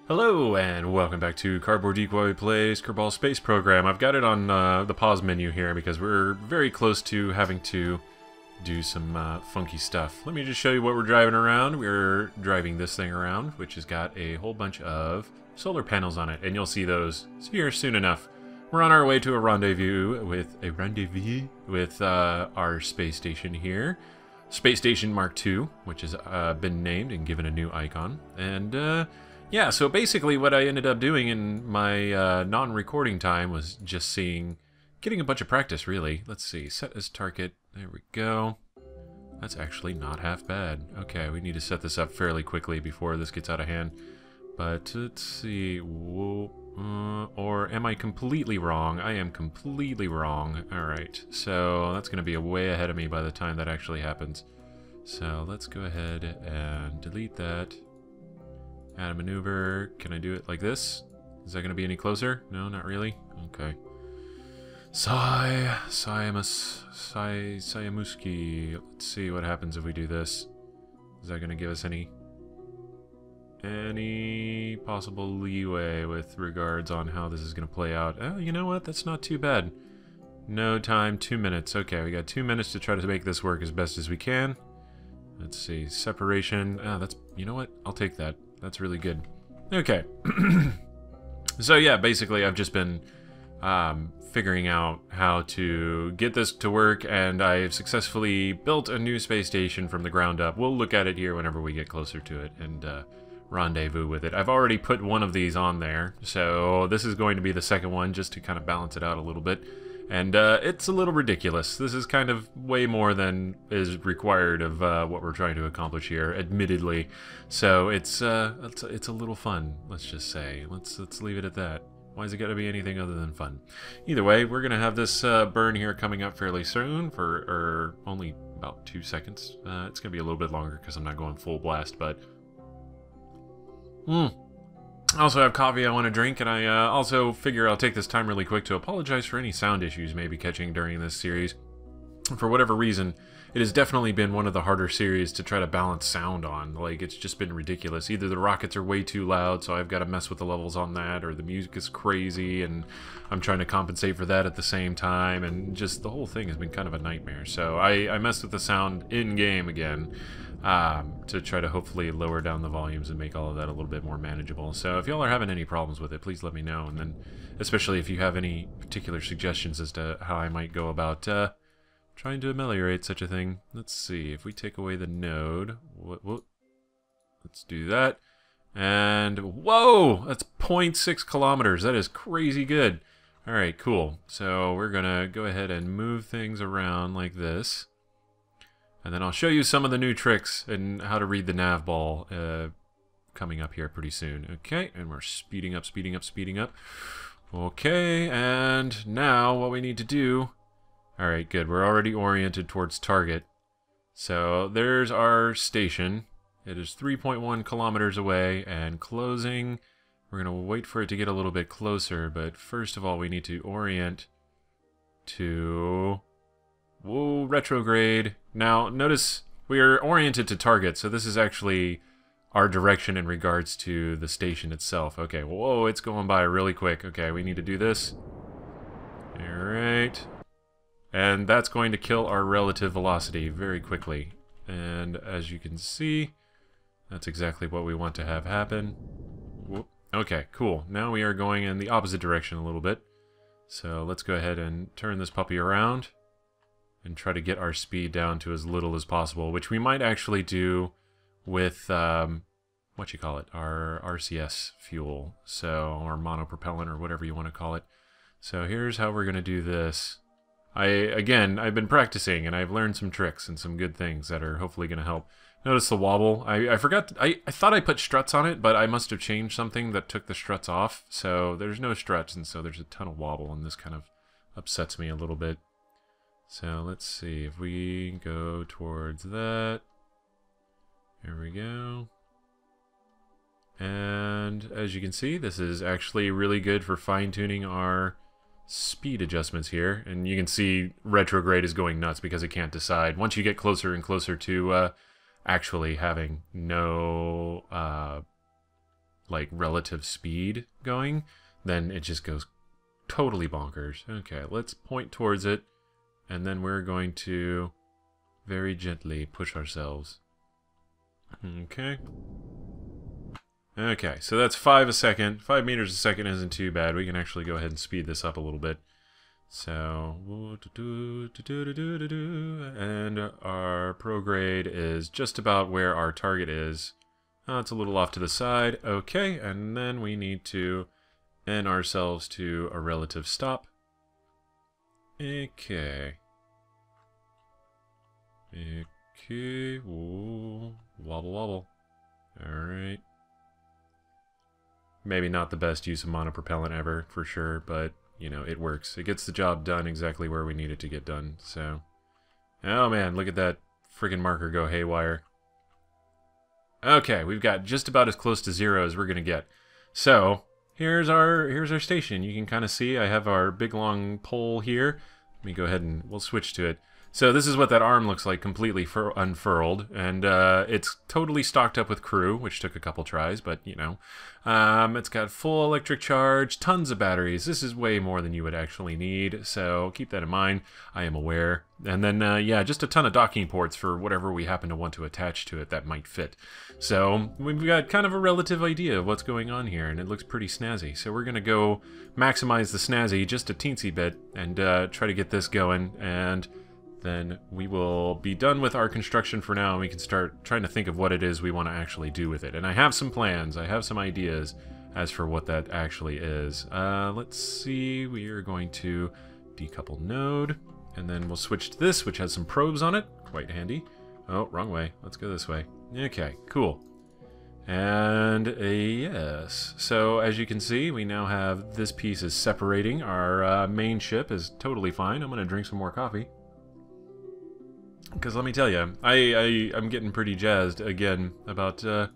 Hello and welcome back to Decoy Plays Kerbal Space Program. I've got it on the pause menu here because we're very close to having to do some funky stuff. Let me just show you what we're driving around. We're driving this thing around, which has got a whole bunch of solar panels on it, and you'll see those here soon enough. We're on our way to a rendezvous with our space station here. Space Station Mark II, which has been named and given a new icon. And yeah, so basically what I ended up doing in my non-recording time was just getting a bunch of practice, really. Let's see, set as target, there we go. That's actually not half bad. Okay, we need to set this up fairly quickly before this gets out of hand. But let's see, whoa, or am I completely wrong? I am completely wrong. Alright, so that's going to be way ahead of me by the time that actually happens. So let's go ahead and delete that. Add a maneuver. Can I do it like this? Is that going to be any closer? No, not really. Okay. Siamuski. Let's see what happens if we do this. Is that going to give us any possible leeway with regards on how this is going to play out? Oh, you know what? That's not too bad. No time, 2 minutes. Okay, we got 2 minutes to try to make this work as best as we can. Let's see. Separation. That's, you know what? I'll take that. That's really good. Okay. So yeah, basically I've just been figuring out how to get this to work, and I've successfully built a new space station from the ground up. We'll look at it here whenever we get closer to it and rendezvous with it. I've already put one of these on there, so this is going to be the second one just to kind of balance it out a little bit. And it's a little ridiculous. This is kind of way more than is required of what we're trying to accomplish here, admittedly. So it's a little fun, let's just say. Let's leave it at that. Why has it got to be anything other than fun? Either way, we're gonna have this burn here coming up fairly soon for only about 2 seconds. It's gonna be a little bit longer because I'm not going full blast, but. I also have coffee I want to drink, and I also figure I'll take this time really quick to apologize for any sound issues maybe catching during this series. For whatever reason, it has definitely been one of the harder series to try to balance sound on. Like, it's just been ridiculous. Either the rockets are way too loud, so I've got to mess with the levels on that, or the music is crazy, and I'm trying to compensate for that at the same time, and just the whole thing has been kind of a nightmare. So I messed with the sound in-game again. To try to hopefully lower down the volumes and make all of that a little bit more manageable. So if y'all are having any problems with it, please let me know. And then, especially if you have any particular suggestions as to how I might go about trying to ameliorate such a thing. Let's see, if we take away the node, let's do that. And whoa, that's 0.6 kilometers. That is crazy good. All right, cool. So we're gonna go ahead and move things around like this. And then I'll show you some of the new tricks and how to read the nav ball coming up here pretty soon. Okay, and we're speeding up, speeding up, speeding up. Okay, and now what we need to do... Alright, good. We're already oriented towards target. So there's our station. It is 3.1 kilometers away and closing. We're going to wait for it to get a little bit closer, but first of all we need to orient to... Whoa, retrograde. Now, notice we are oriented to target, so this is actually our direction in regards to the station itself. Okay, whoa, it's going by really quick. Okay, we need to do this. Alright. And that's going to kill our relative velocity very quickly. And as you can see, that's exactly what we want to have happen. Whoop. Okay, cool. Now we are going in the opposite direction a little bit. So let's go ahead and turn this puppy around and try to get our speed down to as little as possible, which we might actually do with, our RCS fuel, so, or monopropellant, or whatever you want to call it. So here's how we're going to do this. I've been practicing, and I've learned some tricks and some good things that are hopefully going to help. Notice the wobble. I forgot, I thought I put struts on it, but I must have changed something that took the struts off, so there's no struts, and so there's a ton of wobble, and this kind of upsets me a little bit. So let's see if we go towards that. There we go. And as you can see, this is actually really good for fine-tuning our speed adjustments here. And you can see retrograde is going nuts because it can't decide. Once you get closer and closer to actually having no like relative speed going, then it just goes totally bonkers. Okay, let's point towards it, and then we're going to very gently push ourselves. Okay. Okay, so that's 5 a second. 5 meters a second isn't too bad. We can actually go ahead and speed this up a little bit. So, and our prograde is just about where our target is. Oh, it's a little off to the side. Okay, and then we need to end ourselves to a relative stop. Okay. Okay. Whoa. Wobble wobble. Alright. Maybe not the best use of monopropellant ever, for sure, but, you know, it works. It gets the job done exactly where we need it to get done, so... Oh man, look at that friggin' marker go haywire. Okay, we've got just about as close to 0 as we're gonna get. So, here's our station. You can kind of see I have our big long pole here. Let me go ahead and we'll switch to it. So this is what that arm looks like, completely unfurled, and it's totally stocked up with crew, which took a couple tries, but, you know. It's got full electric charge, tons of batteries. This is way more than you would actually need, so keep that in mind. I am aware. And then, yeah, just a ton of docking ports for whatever we happen to want to attach to it that might fit. So we've got kind of a relative idea of what's going on here, and it looks pretty snazzy. So we're going to go maximize the snazzy just a teensy bit and try to get this going, and... then we will be done with our construction for now, and we can start trying to think of what it is we want to actually do with it. And I have some plans, I have some ideas as for what that actually is. Let's see, we are going to decouple node, and then we'll switch to this, which has some probes on it. Quite handy. Oh, wrong way. Let's go this way. Okay, cool. And yes, so as you can see, we now have this piece is separating. Our main ship is totally fine. I'm going to drink some more coffee. Because let me tell you, I'm getting pretty jazzed again about, there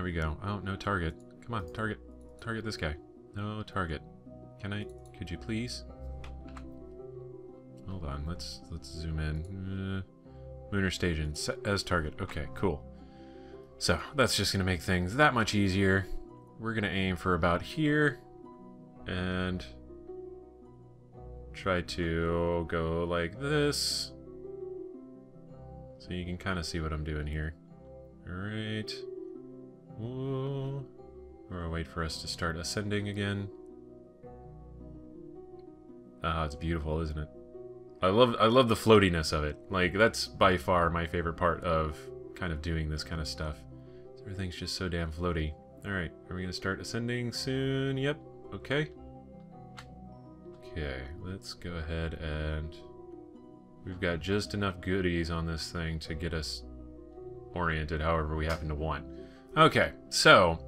we go. Oh, no target. Come on, target. Target this guy. No target. Could you please? Hold on, let's zoom in. Lunar station, set as target. Okay, cool. So, that's just going to make things that much easier. We're going to aim for about here. And try to go like this. So you can kind of see what I'm doing here. Alright. Or I'll wait for us to start ascending again. Ah, it's beautiful, isn't it? I love the floatiness of it. Like, that's by far my favorite part of kind of doing this kind of stuff. Everything's just so damn floaty. Alright, are we going to start ascending soon? Yep. Okay. Okay, let's go ahead and... we've got just enough goodies on this thing to get us oriented however we happen to want. Okay, so,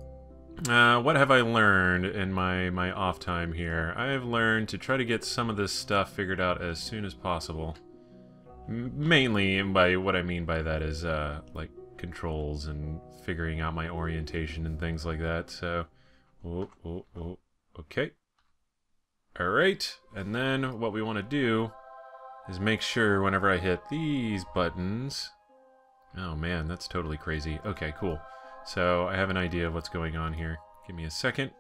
what have I learned in my off time here? I have learned to try to get some of this stuff figured out as soon as possible. Mainly, and by what I mean by that is, like, controls and figuring out my orientation and things like that, so... okay. Alright, and then what we want to do is make sure whenever I hit these buttons... oh man, that's totally crazy. Okay, cool. So I have an idea of what's going on here. Give me a second.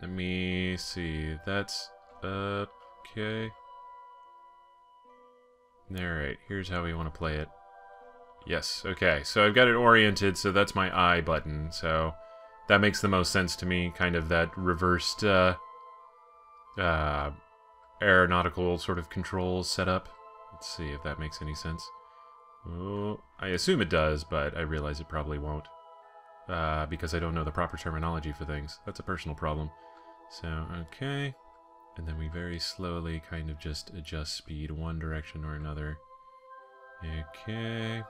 Let me see. That's... okay. Alright, here's how we want to play it. Yes, okay. So I've got it oriented, so that's my I button. So that makes the most sense to me. Kind of that reversed... aeronautical sort of controls setup. Let's see if that makes any sense. Oh, I assume it does, but I realize it probably won't. Because I don't know the proper terminology for things. That's a personal problem. So, okay. And then we very slowly kind of just adjust speed one direction or another. Okay.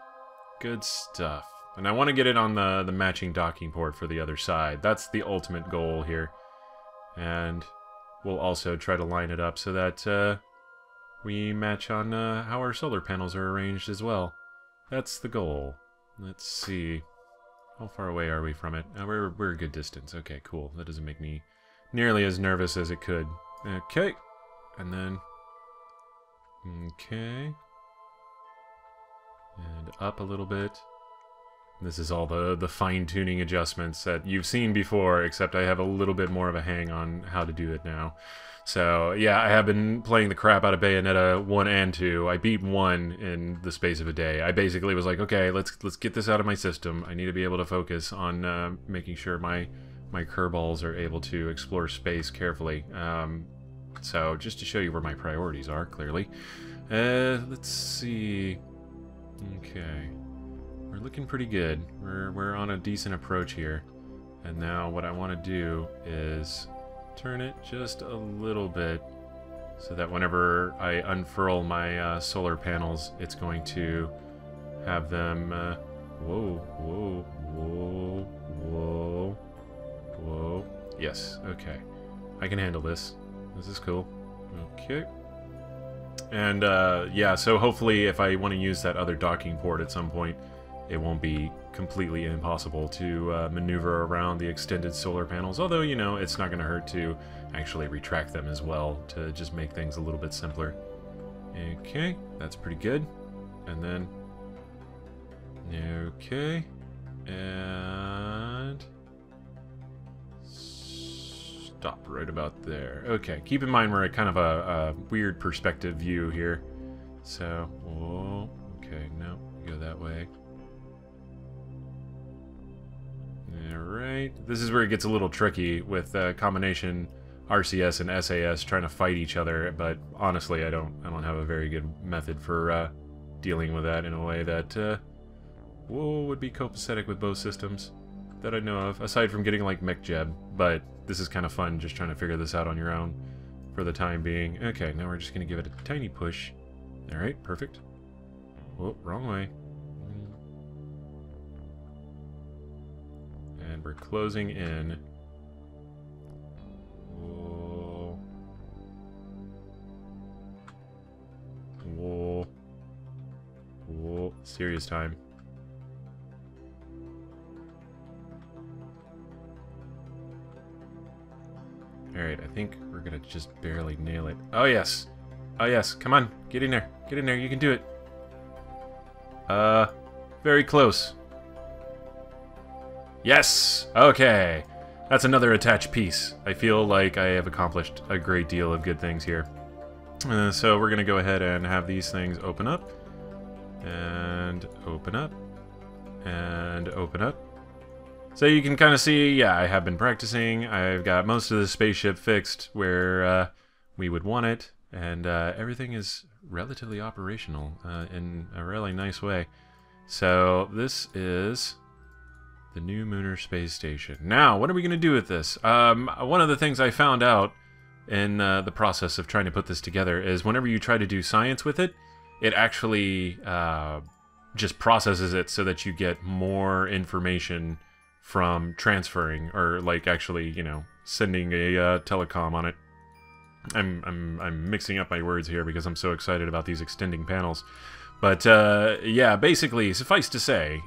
Good stuff. And I want to get it on the matching docking port for the other side. That's the ultimate goal here. And... we'll also try to line it up so that we match on how our solar panels are arranged as well. That's the goal. Let's see. How far away are we from it? We're a good distance. Okay, cool. That doesn't make me nearly as nervous as it could. Okay. And then... okay. And up a little bit. This is all the fine-tuning adjustments that you've seen before, except I have a little bit more of a hang on how to do it now. So, yeah, I have been playing the crap out of Bayonetta 1 and 2. I beat 1 in the space of a day. I basically was like, okay, let's get this out of my system. I need to be able to focus on making sure my Kerballs are able to explore space carefully. So, just to show you where my priorities are, clearly. Let's see... Okay. We're looking pretty good. We're on a decent approach here. And now what I want to do is turn it just a little bit so that whenever I unfurl my solar panels, it's going to have them... whoa, whoa, whoa, whoa, whoa. Yes, okay. I can handle this. This is cool. Okay. And, yeah, so hopefully if I want to use that other docking port at some point, it won't be completely impossible to maneuver around the extended solar panels, although, you know, it's not going to hurt to actually retract them as well to just make things a little bit simpler. Okay, that's pretty good. And then... Okay. And... Stop right about there. Okay, keep in mind we're at kind of a weird perspective view here. So, whoa, okay, no, go that way. Alright, this is where it gets a little tricky with combination RCS and SAS trying to fight each other, but honestly I don't have a very good method for dealing with that in a way that would be copacetic with both systems that I know of, aside from getting like mech jeb, but this is kind of fun just trying to figure this out on your own for the time being. Okay, now we're just going to give it a tiny push. Alright, perfect. Oh, wrong way. And we're closing in. Whoa. Whoa. Whoa. Serious time. Alright, I think we're gonna just barely nail it. Oh yes! Oh yes, come on, get in there. Get in there, you can do it. Very close. Yes! Okay. That's another attached piece. I feel like I have accomplished a great deal of good things here. So we're gonna go ahead and have these things open up. And open up. And open up. So you can kind of see, yeah, I have been practicing. I've got most of the spaceship fixed where we would want it, and everything is relatively operational in a really nice way. So this is the new Lunar Space Station. Now, what are we going to do with this? One of the things I found out in the process of trying to put this together is whenever you try to do science with it, it actually just processes it so that you get more information from transferring, or like actually, you know, sending a telecom on it. I'm mixing up my words here because I'm so excited about these extending panels. But yeah, basically, suffice to say,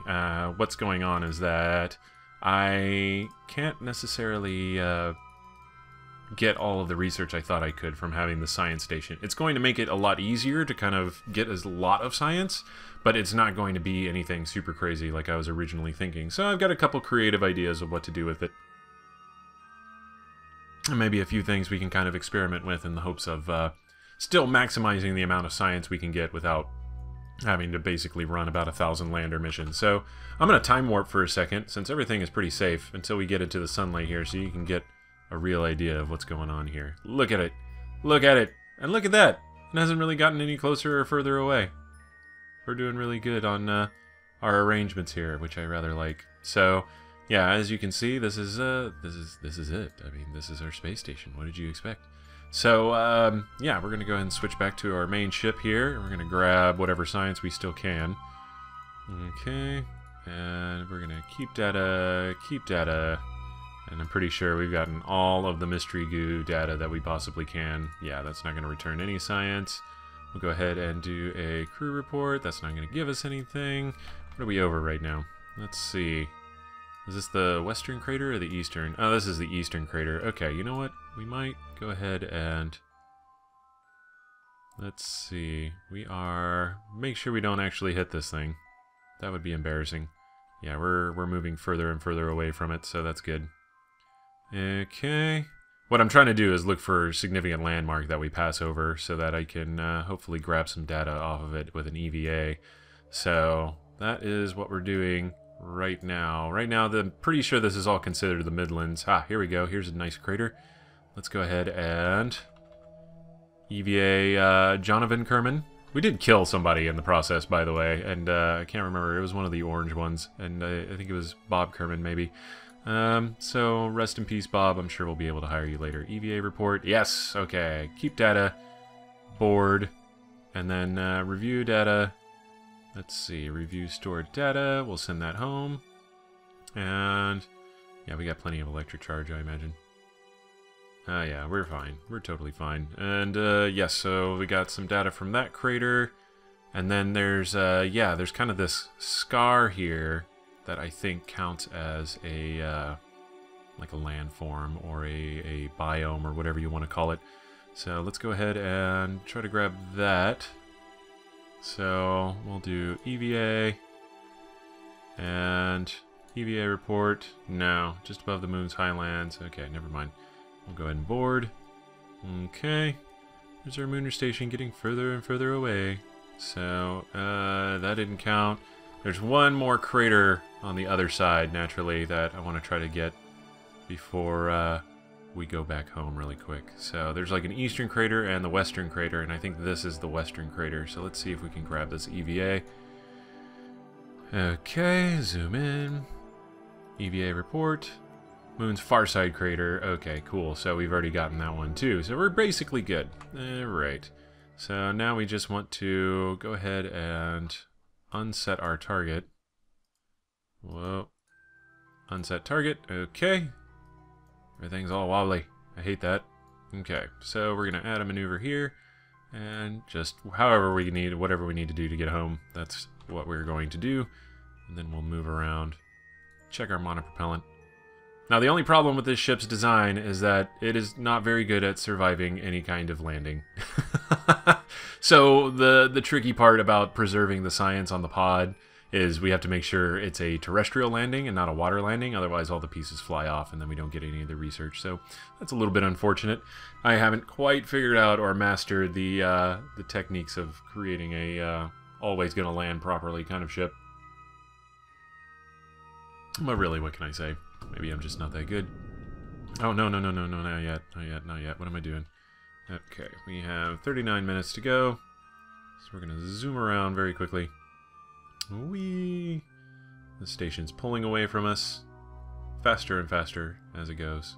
what's going on is that I can't necessarily get all of the research I thought I could from having the science station. It's going to make it a lot easier to kind of get a lot of science, but it's not going to be anything super crazy like I was originally thinking. So I've got a couple creative ideas of what to do with it. And maybe a few things we can kind of experiment with in the hopes of still maximizing the amount of science we can get without having to basically run about 1,000 lander missions. So I'm going to time warp for a second, since everything is pretty safe, until we get into the sunlight here, so you can get a real idea of what's going on here. Look at it. Look at it. And look at that. It hasn't really gotten any closer or further away. We're doing really good on our arrangements here, which I rather like. So, yeah, as you can see, this is it. I mean, this is our space station. What did you expect? So, yeah, we're going to go ahead and switch back to our main ship here. We're going to grab whatever science we still can. Okay. And we're going to keep data, and I'm pretty sure we've gotten all of the mystery goo data that we possibly can. Yeah, that's not going to return any science. We'll go ahead and do a crew report. That's not going to give us anything. What are we over right now? Let's see. Is this the western crater or the eastern? Oh, this is the eastern crater. Okay, you know what? We might go ahead and... Let's see. We are... Make sure we don't actually hit this thing. That would be embarrassing. Yeah, we're moving further and further away from it, so that's good. Okay. What I'm trying to do is look for a significant landmark that we pass over so that I can hopefully grab some data off of it with an EVA. So that is what we're doing right now. Right now, I'm pretty sure this is all considered the Midlands. Ah, here we go. Here's a nice crater. Let's go ahead and EVA Jonathan Kerman. We did kill somebody in the process, by the way, and I can't remember. It was one of the orange ones, and I think it was Bob Kerman, maybe. So rest in peace, Bob. I'm sure we'll be able to hire you later. EVA report. Yes. Okay. Keep data. Board. And then review data. Let's see. Review stored data. We'll send that home. And yeah, we got plenty of electric charge, I imagine. Yeah, we're fine. We're totally fine. And yes, so we got some data from that crater. And then there's, yeah, there's kind of this scar here that I think counts as a, like a landform or a biome or whatever you want to call it. So let's go ahead and try to grab that. So we'll do EVA and EVA report. No, just above the moon's highlands. Okay, never mind. We'll go ahead and board. Okay. There's our lunar station getting further and further away. So, that didn't count. There's one more crater on the other side, naturally, that I want to try to get before we go back home really quick. So, there's like an eastern crater and the western crater, and I think this is the western crater. So, let's see if we can grab this EVA. Okay, zoom in. EVA report. Moon's far side crater. Okay, cool. So we've already gotten that one too. So we're basically good. Alright. So now we just want to go ahead and unset our target. Whoa. Unset target. Okay. Everything's all wobbly. I hate that. Okay. So we're going to add a maneuver here. And just however we need, whatever we need to do to get home. That's what we're going to do. And then we'll move around. Check our monopropellant. Now, the only problem with this ship's design is that it is not very good at surviving any kind of landing. So, the tricky part about preserving the science on the pod is we have to make sure it's a terrestrial landing and not a water landing, otherwise all the pieces fly off and then we don't get any of the research. So, that's a little bit unfortunate. I haven't quite figured out or mastered the techniques of creating a always gonna land properly kind of ship. But really, what can I say? Maybe I'm just not that good. Oh, no, not yet. Not yet. What am I doing? Okay, we have 39 minutes to go. So we're going to zoom around very quickly. Whee! The station's pulling away from us. Faster and faster as it goes.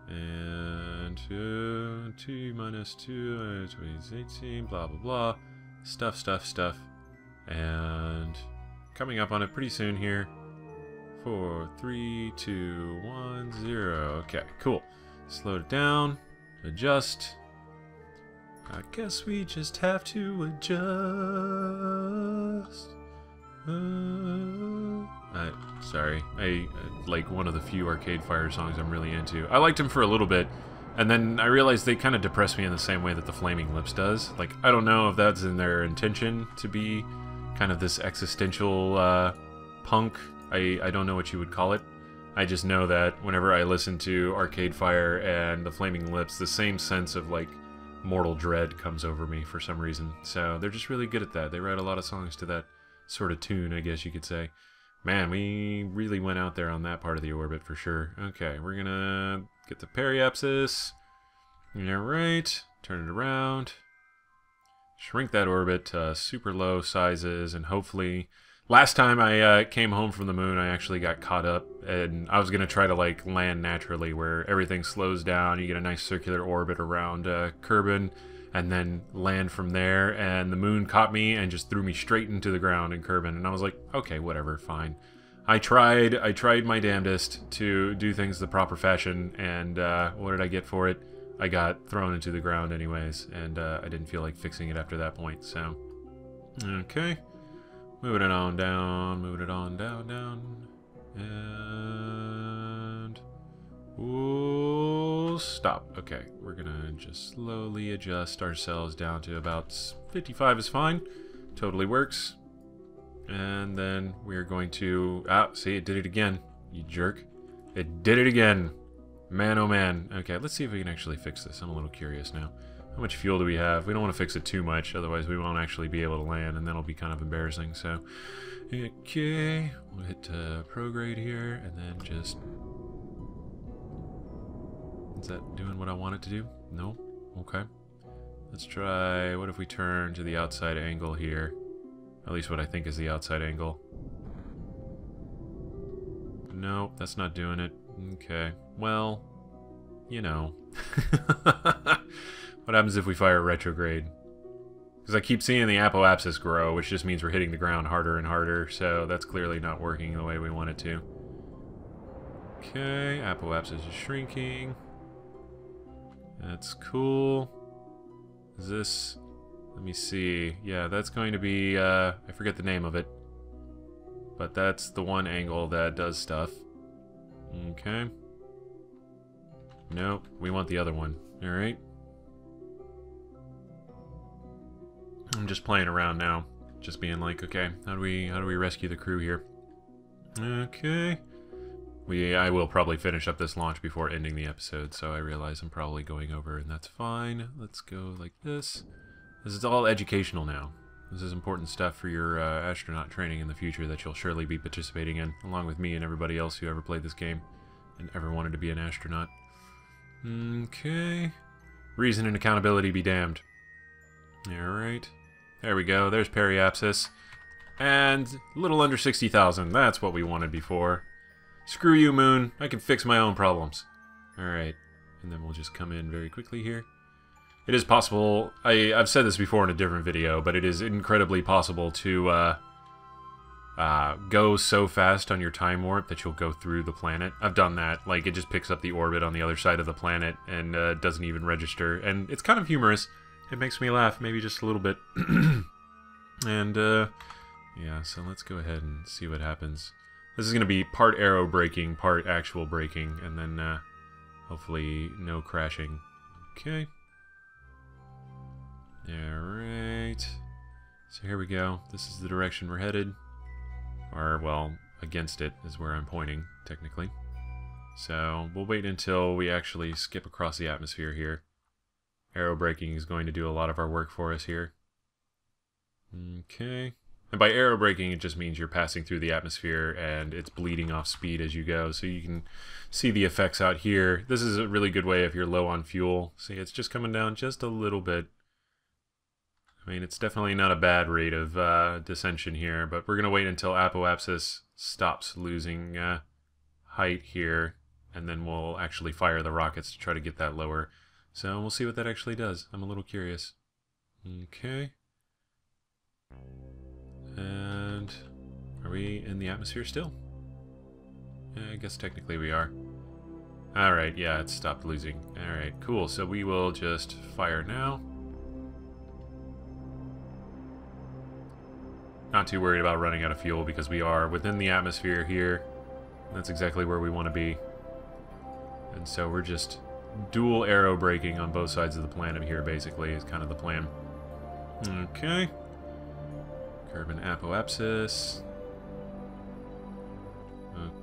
And 2 minus 2, 18, blah, blah, blah. Stuff. And coming up on it pretty soon here. 4, 3, 2, 1, 0. Okay, cool. Slow it down. Adjust. I guess we just have to adjust. Sorry. I like one of the few Arcade Fire songs I'm really into. I liked them for a little bit, and then I realized they kind of depress me in the same way that the Flaming Lips does. Like, I don't know if that's in their intention to be kind of this existential punk. I don't know what you would call it. I just know that whenever I listen to Arcade Fire and the Flaming Lips, the same sense of, like, mortal dread comes over me for some reason. So they're just really good at that. They write a lot of songs to that sort of tune, I guess you could say. Man, we really went out there on that part of the orbit for sure. Okay, we're gonna get the periapsis. Alright, turn it around. Shrink that orbit to super low sizes, and hopefully... Last time I came home from the moon, I actually got caught up, and I was going to try to like land naturally where everything slows down, you get a nice circular orbit around Kerbal, and then land from there, and the moon caught me and just threw me straight into the ground in Kerbal, and I was like, okay, whatever, fine. I tried my damnedest to do things the proper fashion, and what did I get for it? I got thrown into the ground anyways, and I didn't feel like fixing it after that point, so... Okay. Moving it on down, down. And... Ooh, stop. Okay, we're gonna just slowly adjust ourselves down to about 55 is fine. Totally works. And then we're going to... Ah, see, it did it again, you jerk. It did it again. Man, oh man. Okay, let's see if we can actually fix this. I'm a little curious now. How much fuel do we have? We don't want to fix it too much, otherwise we won't actually be able to land, and then it'll be kind of embarrassing. So, okay, we'll hit prograde here, and then just... Is that doing what I want it to do? No? Okay. Let's try... What if we turn to the outside angle here? At least what I think is the outside angle. Nope, that's not doing it. Okay. Well, you know. What happens if we fire retrograde? Because I keep seeing the apoapsis grow, which just means we're hitting the ground harder and harder, so that's clearly not working the way we want it to. Okay, apoapsis is shrinking. That's cool. Is this... Let me see. Yeah, that's going to be... I forget the name of it. But that's the one angle that does stuff. Okay. Nope, we want the other one. Alright. I'm just playing around now. Just being like, okay, how do we rescue the crew here? Okay. I will probably finish up this launch before ending the episode, so I realize I'm probably going over, and that's fine. Let's go like this. This is all educational now. This is important stuff for your astronaut training in the future that you'll surely be participating in, along with me and everybody else who ever played this game and ever wanted to be an astronaut. Okay. Reason and accountability be damned. Alright. There we go. There's periapsis. And a little under 60,000. That's what we wanted before. Screw you, Moon. I can fix my own problems. Alright. And then we'll just come in very quickly here. It is possible, I've said this before in a different video, but it is incredibly possible to go so fast on your time warp that you'll go through the planet. I've done that. Like, it just picks up the orbit on the other side of the planet and doesn't even register. And it's kind of humorous. It makes me laugh, maybe just a little bit. And, yeah, so let's go ahead and see what happens. This is going to be part aero braking, part actual braking, and then hopefully no crashing. Okay. Alright. So here we go. This is the direction we're headed. Or, well, against it is where I'm pointing, technically. So we'll wait until we actually skip across the atmosphere here. Aero braking is going to do a lot of our work for us here. Okay. And by aero braking, it just means you're passing through the atmosphere and it's bleeding off speed as you go. So you can see the effects out here. This is a really good way if you're low on fuel. See, it's just coming down just a little bit. I mean, it's definitely not a bad rate of descension here, but we're going to wait until apoapsis stops losing height here, and then we'll actually fire the rockets to try to get that lower. So we'll see what that actually does. I'm a little curious. Okay. And are we in the atmosphere still? I guess technically we are. Alright, yeah, it stopped losing. Alright, cool. So we will just fire now. Not too worried about running out of fuel because we are within the atmosphere here. That's exactly where we want to be. And so we're just dual aero braking on both sides of the planet here, basically, is kind of the plan. Okay. Carbon apoapsis.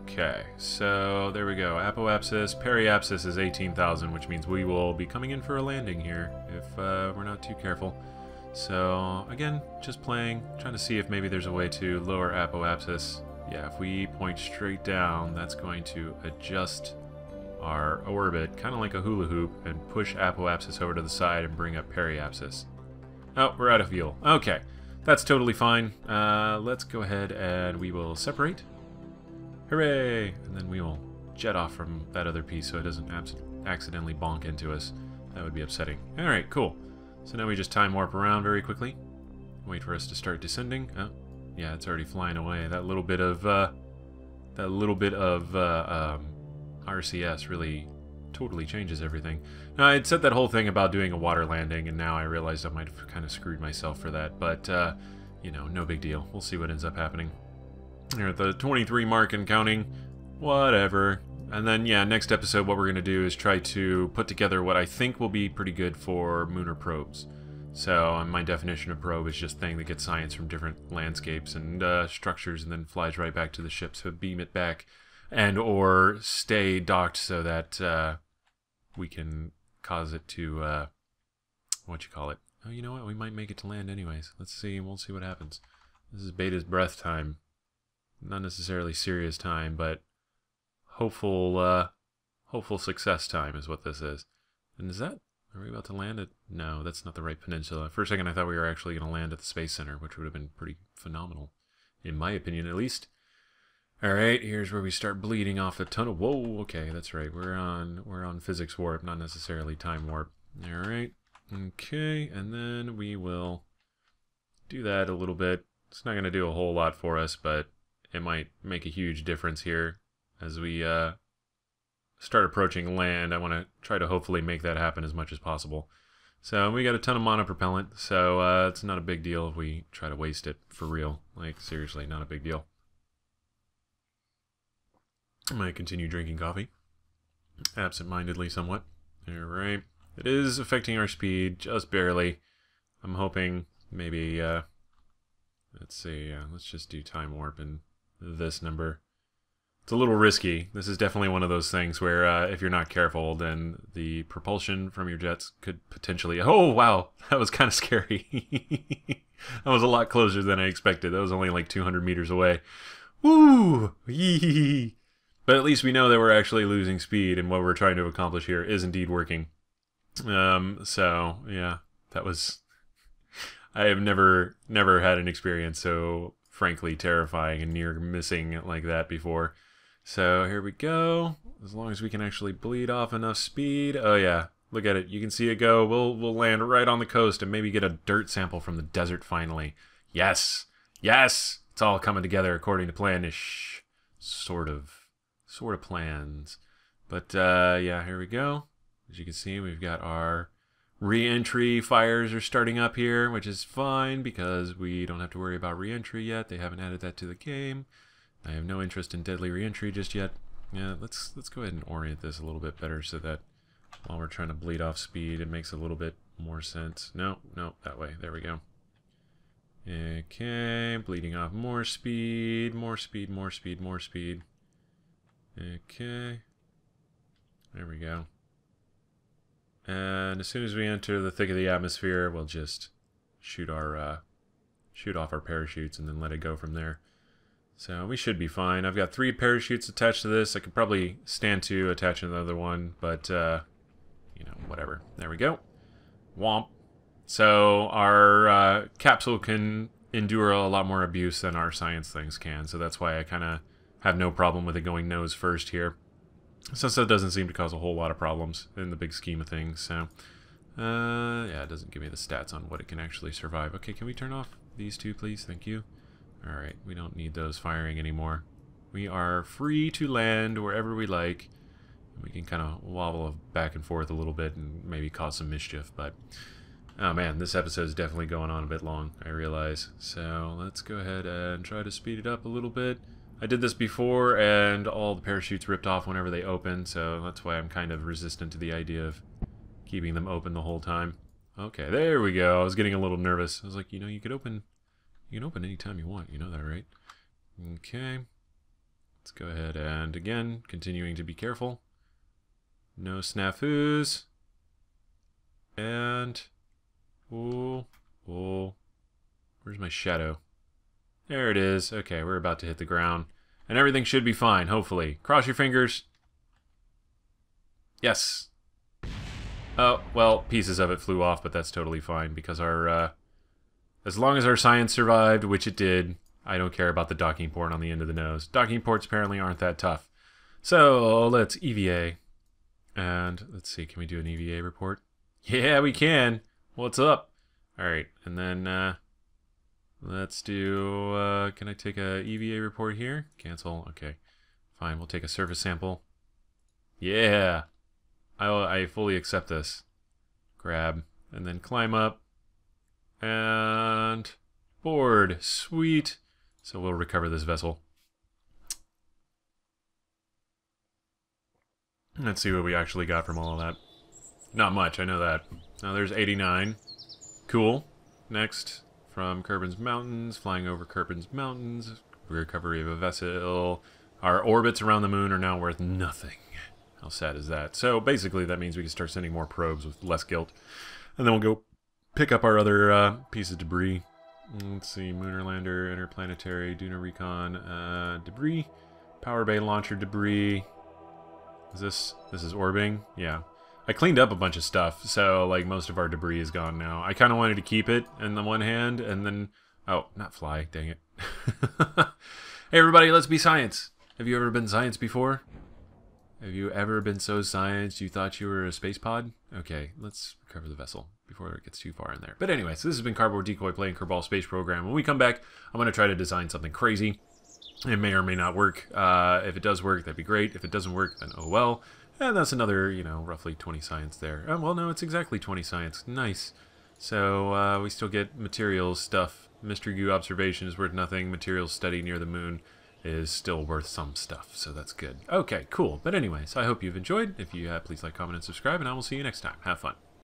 Okay, so there we go. Apoapsis. Periapsis is 18,000, which means we will be coming in for a landing here if we're not too careful. So, again, just playing, trying to see if maybe there's a way to lower apoapsis. Yeah, if we point straight down, that's going to adjust our orbit, kind of like a hula hoop, and push apoapsis over to the side and bring up periapsis. Oh, we're out of fuel. Okay, that's totally fine. Let's go ahead and we will separate. Hooray! And then we will jet off from that other piece so it doesn't accidentally bonk into us. That would be upsetting. Alright, cool. So now we just time warp around very quickly. Wait for us to start descending. Oh, yeah, it's already flying away. That little bit of RCS really totally changes everything. Now, I'd said that whole thing about doing a water landing, and now I realized I might have kind of screwed myself for that. But, you know, no big deal. We'll see what ends up happening. Here at the 23 mark and counting. Whatever. And then, yeah, next episode what we're going to do is try to put together what I think will be pretty good for lunar probes. So my definition of probe is just thing that gets science from different landscapes and structures and then flies right back to the ship, so beam it back and or stay docked so that we can cause it to, what you call it? Oh, you know what? We might make it to land anyways. Let's see, we'll see what happens. This is Beta's breath time. Not necessarily serious time, but hopeful success time is what this is. And is that... Are we about to land at... No, that's not the right peninsula. For a second I thought we were actually going to land at the Space Center, which would have been pretty phenomenal. In my opinion, at least. Alright, here's where we start bleeding off the tunnel. Whoa, okay, that's right. We're on physics warp, not necessarily time warp. Alright, okay, and then we will do that a little bit. It's not going to do a whole lot for us, but it might make a huge difference here as we start approaching land. I want to try to hopefully make that happen as much as possible. So we got a ton of monopropellant, so it's not a big deal if we try to waste it for real. Like, seriously, not a big deal. I might continue drinking coffee. Absent-mindedly somewhat. Alright. It is affecting our speed, just barely. I'm hoping maybe, let's see, let's just do time warp in this number. It's a little risky. This is definitely one of those things where if you're not careful, then the propulsion from your jets could potentially... Oh, wow! That was kind of scary. That was a lot closer than I expected. That was only like 200 meters away. Woo! Yee! But at least we know that we're actually losing speed, and what we're trying to accomplish here is indeed working. So, yeah, that was... I have never had an experience so frankly terrifying and near missing like that before. So here we go. As long as we can actually bleed off enough speed. Oh yeah, look at it. You can see it go. We'll land right on the coast and maybe get a dirt sample from the desert finally. Yes, yes. It's all coming together according to plan-ish. Sort of plans. But yeah, here we go. As you can see, we've got our re-entry fires are starting up here, which is fine because we don't have to worry about re-entry yet. They haven't added that to the game. I have no interest in deadly re-entry just yet. Yeah, let's go ahead and orient this a little bit better so that while we're trying to bleed off speed, it makes a little bit more sense. No, that way. There we go. Okay, bleeding off more speed, more speed, more speed, more speed. Okay. There we go. And as soon as we enter the thick of the atmosphere, we'll just shoot off our parachutes and then let it go from there. So we should be fine. I've got 3 parachutes attached to this. I could probably stand to attach another one, but you know, whatever. There we go. Womp. So our capsule can endure a lot more abuse than our science things can, so that's why I kind of have no problem with it going nose first here. Since that doesn't seem to cause a whole lot of problems in the big scheme of things, so... yeah, it doesn't give me the stats on what it can actually survive. Okay, can we turn off these 2, please? Thank you. Alright, we don't need those firing anymore. We are free to land wherever we like. We can kind of wobble back and forth a little bit and maybe cause some mischief, but... Oh man, this episode is definitely going on a bit long, I realize. So let's go ahead and try to speed it up a little bit. I did this before, and all the parachutes ripped off whenever they open, so that's why I'm kind of resistant to the idea of keeping them open the whole time. Okay, there we go. I was getting a little nervous. I was like, you know, you can open anytime you want. You know that, right? Okay. Let's go ahead and, again, continuing to be careful. No snafus. And... Oh. Where's my shadow? There it is. Okay, we're about to hit the ground. And everything should be fine, hopefully. Cross your fingers. Yes. Oh, well, pieces of it flew off, but that's totally fine because our, as long as our science survived, which it did, I don't care about the docking port on the end of the nose. Docking ports apparently aren't that tough. So, let's EVA. And, let's see, can we do an EVA report? Yeah, we can. What's up? Alright, and then, let's do, can I take a EVA report here? Cancel, okay. Fine, we'll take a surface sample. Yeah! I fully accept this. Grab, and then climb up. And... board. Sweet! So we'll recover this vessel. Let's see what we actually got from all of that. Not much, I know that. Now there's 89. Cool. Next, from Kerbin's Mountains, flying over Kerbin's Mountains, recovery of a vessel. Our orbits around the moon are now worth nothing. How sad is that? So basically that means we can start sending more probes with less guilt. And then we'll go pick up our other piece of debris. Let's see, Lunar Lander, Interplanetary, Duna Recon, debris, Power Bay Launcher debris. This is orbiting? Yeah. I cleaned up a bunch of stuff, so like most of our debris is gone now. I kind of wanted to keep it in the one hand, and then... Oh, not fly, dang it. Hey everybody, let's be science. Have you ever been science before? Have you ever been so science you thought you were a space pod? Okay, let's recover the vessel before it gets too far in there. But anyway, so this has been Cardboard Decoy playing Kerbal Space Program. When we come back, I'm going to try to design something crazy. It may or may not work. If it does work, that'd be great. If it doesn't work, then oh well. And that's another, you know, roughly 20 science there. Well, no, it's exactly 20 science. Nice. So we still get materials stuff. Mystery goo observation is worth nothing. Materials study near the moon is still worth some stuff. So that's good. Okay, cool. But anyways, I hope you've enjoyed. If you have, please like, comment, and subscribe. And I will see you next time. Have fun.